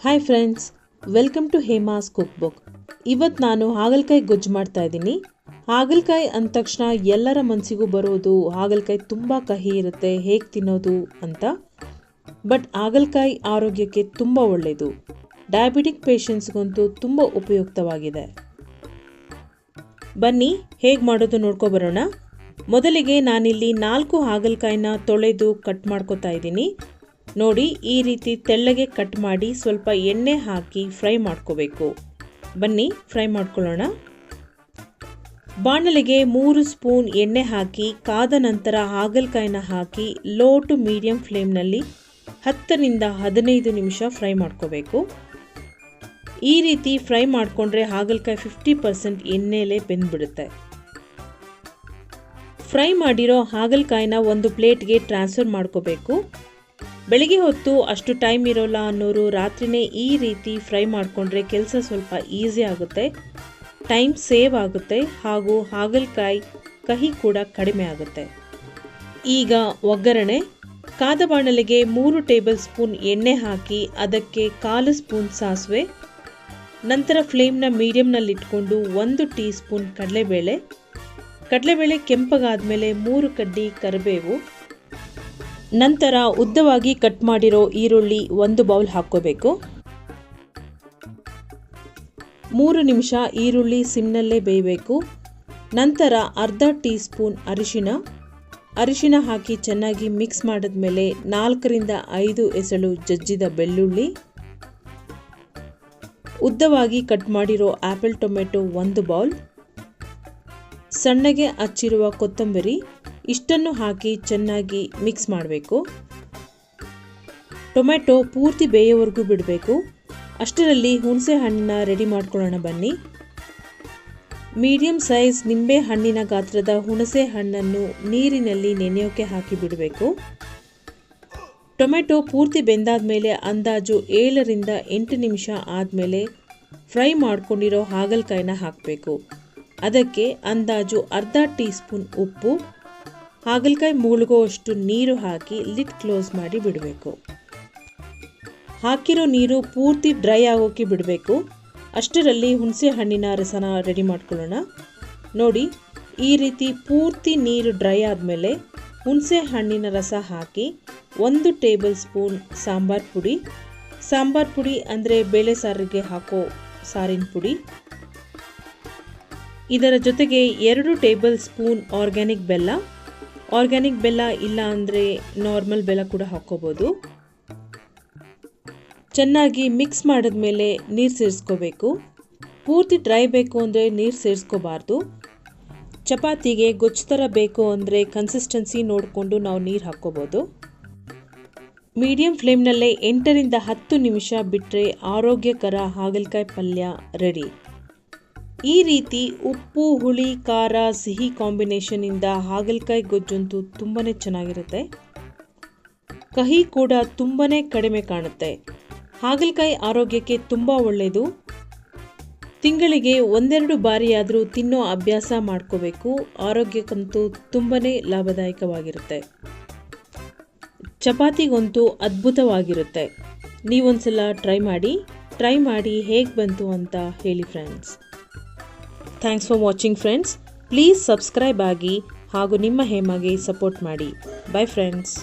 Hi friends, welcome to Hema's cook book. ಇವತ್ತು ನಾನು ಹಾಗಲಕಾಯಿ ಗೊಜ್ಜು ಮಾಡ್ತಾ ಇದ್ದೀನಿ. ಹಾಗಲಕಾಯಿ ಅಂದ ತಕ್ಷಣ ಎಲ್ಲರ ಮನಸ್ಸಿಗೂ ಬರೋದು ಹಾಗಲಕಾಯಿ ತುಂಬ ಕಹಿ ಇರುತ್ತೆ, ಹೇಗೆ ತಿನ್ನೋದು ಅಂತ. ಬಟ್ ಹಾಗಲಕಾಯಿ ಆರೋಗ್ಯಕ್ಕೆ ತುಂಬ ಒಳ್ಳೆಯದು. ಡಯಾಬಿಟಿಕ್ ಪೇಷಂಟ್ಸ್ಗಂತೂ ತುಂಬ ಉಪಯುಕ್ತವಾಗಿದೆ. ಬನ್ನಿ ಹೇಗೆ ಮಾಡೋದು ನೋಡ್ಕೊಬರೋಣ. ಮೊದಲಿಗೆ ನಾನಿಲ್ಲಿ 4 ಹಾಗಲಕಾಯಿನ ತೊಳೆದು ಕಟ್ ಮಾಡ್ಕೊತಾ ಇದ್ದೀನಿ. ನೋಡಿ, ಈ ರೀತಿ ತೆಳ್ಳಗೆ ಕಟ್ ಮಾಡಿ ಸ್ವಲ್ಪ ಎಣ್ಣೆ ಹಾಕಿ ಫ್ರೈ ಮಾಡ್ಕೋಬೇಕು. ಬನ್ನಿ ಫ್ರೈ ಮಾಡ್ಕೊಳ್ಳೋಣ. ಬಾಣಲೆಗೆ 3 ಸ್ಪೂನ್ ಎಣ್ಣೆ ಹಾಕಿ ಕಾದ ನಂತರ ಹಾಗಲಕಾಯಿನ ಹಾಕಿ ಲೋ ಟು ಮೀಡಿಯಂ ಫ್ಲೇಮ್ನಲ್ಲಿ 10 ರಿಂದ 15 ನಿಮಿಷ ಫ್ರೈ ಮಾಡ್ಕೋಬೇಕು. ಈ ರೀತಿ ಫ್ರೈ ಮಾಡಿಕೊಂಡ್ರೆ ಹಾಗಲಕಾಯಿ 50% ಎಣ್ಣೆಲೇ ಬೆಂದ್ಬಿಡುತ್ತೆ. ಫ್ರೈ ಮಾಡಿರೋ ಹಾಗಲಕಾಯಿನ ಒಂದು ಪ್ಲೇಟ್ಗೆ ಟ್ರಾನ್ಸ್ಫರ್ ಮಾಡ್ಕೋಬೇಕು. ಬೆಳಿಗ್ಗೆ ಹೊತ್ತು ಅಷ್ಟು ಟೈಮ್ ಇರೋಲ್ಲ ಅನ್ನೋರು ರಾತ್ರಿನೇ ಈ ರೀತಿ ಫ್ರೈ ಮಾಡಿಕೊಂಡ್ರೆ ಕೆಲಸ ಸ್ವಲ್ಪ ಈಸಿ ಆಗುತ್ತೆ, ಟೈಮ್ ಸೇವ್ ಆಗುತ್ತೆ ಹಾಗೂ ಹಾಗಲಕಾಯಿ ಕಹಿ ಕೂಡ ಕಡಿಮೆ ಆಗುತ್ತೆ. ಈಗ ಒಗ್ಗರಣೆ. ಕಾದ ಬಾಣಲೆಗೆ 3 ಟೇಬಲ್ ಸ್ಪೂನ್ ಎಣ್ಣೆ ಹಾಕಿ ಅದಕ್ಕೆ 1/4 ಸ್ಪೂನ್ ಸಾಸಿವೆ, ನಂತರ ಫ್ಲೇಮ್ನ ಮೀಡಿಯಂನಲ್ಲಿಟ್ಕೊಂಡು 1 ಟೀ ಸ್ಪೂನ್ ಕಡಲೆಬೇಳೆ ಕೆಂಪಗಾದ್ಮೇಲೆ 3 ಕಡ್ಡಿ ಕರಿಬೇವು, ನಂತರ ಉದ್ದವಾಗಿ ಕಟ್ ಮಾಡಿರೋ ಈರುಳ್ಳಿ 1 ಬೌಲ್ ಹಾಕ್ಕೋಬೇಕು. 3 ನಿಮಿಷ ಈರುಳ್ಳಿ ಸಿಮ್ನಲ್ಲೇ ಬೇಯಬೇಕು. ನಂತರ ಅರ್ಧ ಟೀ ಸ್ಪೂನ್ ಅರಿಶಿನ ಹಾಕಿ ಚೆನ್ನಾಗಿ ಮಿಕ್ಸ್ ಮಾಡಿದ್ಮೇಲೆ 4 ರಿಂದ 5 ಎಸಳು ಜಜ್ಜಿದ ಬೆಳ್ಳುಳ್ಳಿ, ಉದ್ದವಾಗಿ ಕಟ್ ಮಾಡಿರೋ ಆಪಲ್ ಟೊಮೆಟೊ 1 ಬೌಲ್, ಸಣ್ಣಗೆ ಹಚ್ಚಿರುವ ಕೊತ್ತಂಬರಿ ಇಷ್ಟನ್ನು ಹಾಕಿ ಚೆನ್ನಾಗಿ ಮಿಕ್ಸ್ ಮಾಡಬೇಕು. ಟೊಮೆಟೊ ಪೂರ್ತಿ ಬೇಯೋವರೆಗೂ ಬಿಡಬೇಕು. ಅಷ್ಟರಲ್ಲಿ ಹುಣಸೆ ಹಣ್ಣನ್ನ ರೆಡಿ ಮಾಡ್ಕೊಳ್ಳೋಣ ಬನ್ನಿ. ಮೀಡಿಯಂ ಸೈಜ್ ನಿಂಬೆ ಹಣ್ಣಿನ ಗಾತ್ರದ ಹುಣಸೆ ಹಣ್ಣನ್ನು ನೀರಿನಲ್ಲಿ ನೆನೆಯೋಕೆ ಹಾಕಿ ಬಿಡಬೇಕು. ಟೊಮೆಟೊ ಪೂರ್ತಿ ಬೆಂದಾದ್ಮೇಲೆ ಅಂದಾಜು 7 ರಿಂದ 8 ನಿಮಿಷ ಆದಮೇಲೆ ಫ್ರೈ ಮಾಡ್ಕೊಂಡಿರೋ ಹಾಗಲಕಾಯಿನ ಹಾಕಬೇಕು. ಅದಕ್ಕೆ ಅಂದಾಜು ಅರ್ಧ ಟೀ ಸ್ಪೂನ್ ಉಪ್ಪು, ಹಾಗಲಕಾಯಿ ಮುಳುಗುವಷ್ಟು ನೀರು ಹಾಕಿ ಲಿಡ್ ಕ್ಲೋಸ್ ಮಾಡಿ ಬಿಡಬೇಕು. ಹಾಕಿರೋ ನೀರು ಪೂರ್ತಿ ಡ್ರೈ ಆಗೋಕೆ ಬಿಡಬೇಕು. ಅಷ್ಟರಲ್ಲಿ ಹುಣಸೆ ಹಣ್ಣಿನ ರಸನ ರೆಡಿ ಮಾಡ್ಕೊಳ್ಳೋಣ. ನೋಡಿ, ಈ ರೀತಿ ಪೂರ್ತಿ ನೀರು ಡ್ರೈ ಆದಮೇಲೆ ಹುಣಸೆ ಹಣ್ಣಿನ ರಸ ಹಾಕಿ 1 ಟೇಬಲ್ ಸ್ಪೂನ್ ಸಾಂಬಾರ್ ಪುಡಿ ಅಂದರೆ ಬೇಳೆ ಸಾರಿಗೆ ಹಾಕೋ ಸಾರಿನ ಪುಡಿ, ಇದರ ಜೊತೆಗೆ 2 ಟೇಬಲ್ ಸ್ಪೂನ್ ಆರ್ಗ್ಯಾನಿಕ್ ಬೆಲ್ಲ ಇಲ್ಲ ಅಂದರೆ ನಾರ್ಮಲ್ ಬೆಲ್ಲ ಕೂಡ ಹಾಕ್ಕೋಬೋದು. ಚೆನ್ನಾಗಿ ಮಿಕ್ಸ್ ಮಾಡಿದ್ಮೇಲೆ ನೀರು ಸೇರಿಸ್ಕೋಬೇಕು. ಪೂರ್ತಿ ಡ್ರೈ ಬೇಕು ಅಂದರೆ ನೀರು ಸೇರಿಸ್ಕೋಬಾರ್ದು. ಚಪಾತಿಗೆ ಗೊಜ್ಜು ಥರ ಬೇಕು ಅಂದರೆ ಕನ್ಸಿಸ್ಟೆನ್ಸಿ ನೋಡಿಕೊಂಡು ನಾವು ನೀರು ಹಾಕ್ಕೋಬೋದು. ಮೀಡಿಯಂ ಫ್ಲೇಮ್ನಲ್ಲೇ 8 ರಿಂದ 10 ನಿಮಿಷ ಬಿಟ್ಟರೆ ಆರೋಗ್ಯಕರ ಹಾಗಲಕಾಯಿ ಪಲ್ಯ ರೆಡಿ. ಈ ರೀತಿ ಉಪ್ಪು, ಹುಳಿ, ಖಾರ, ಸಿಹಿ ಕಾಂಬಿನೇಷನಿಂದ ಹಾಗಲಕಾಯಿ ಗೊಜ್ಜಂತೂ ತುಂಬಾ ಚೆನ್ನಾಗಿರುತ್ತೆ. ಕಹಿ ಕೂಡ ತುಂಬಾ ಕಡಿಮೆ ಕಾಣುತ್ತೆ. ಹಾಗಲಕಾಯಿ ಆರೋಗ್ಯಕ್ಕೆ ತುಂಬ ಒಳ್ಳೆಯದು. ತಿಂಗಳಿಗೆ 1-2 ಬಾರಿಯಾದರೂ ತಿನ್ನೋ ಅಭ್ಯಾಸ ಮಾಡ್ಕೋಬೇಕು. ಆರೋಗ್ಯಕ್ಕಂತೂ ತುಂಬಾ ಲಾಭದಾಯಕವಾಗಿರುತ್ತೆ. ಚಪಾತಿಗಂತೂ ಅದ್ಭುತವಾಗಿರುತ್ತೆ. ನೀವೊಂದ್ಸಲ ಟ್ರೈ ಮಾಡಿ ಹೇಗೆ ಬಂತು ಅಂತ ಹೇಳಿ friends. Thanks for watching friends. Please subscribe ಆಗಿ ಹಾಗೂ ನಿಮ್ಮ ಹೇಮಾಗೆ ಸಪೋರ್ಟ್ ಮಾಡಿ. By friends.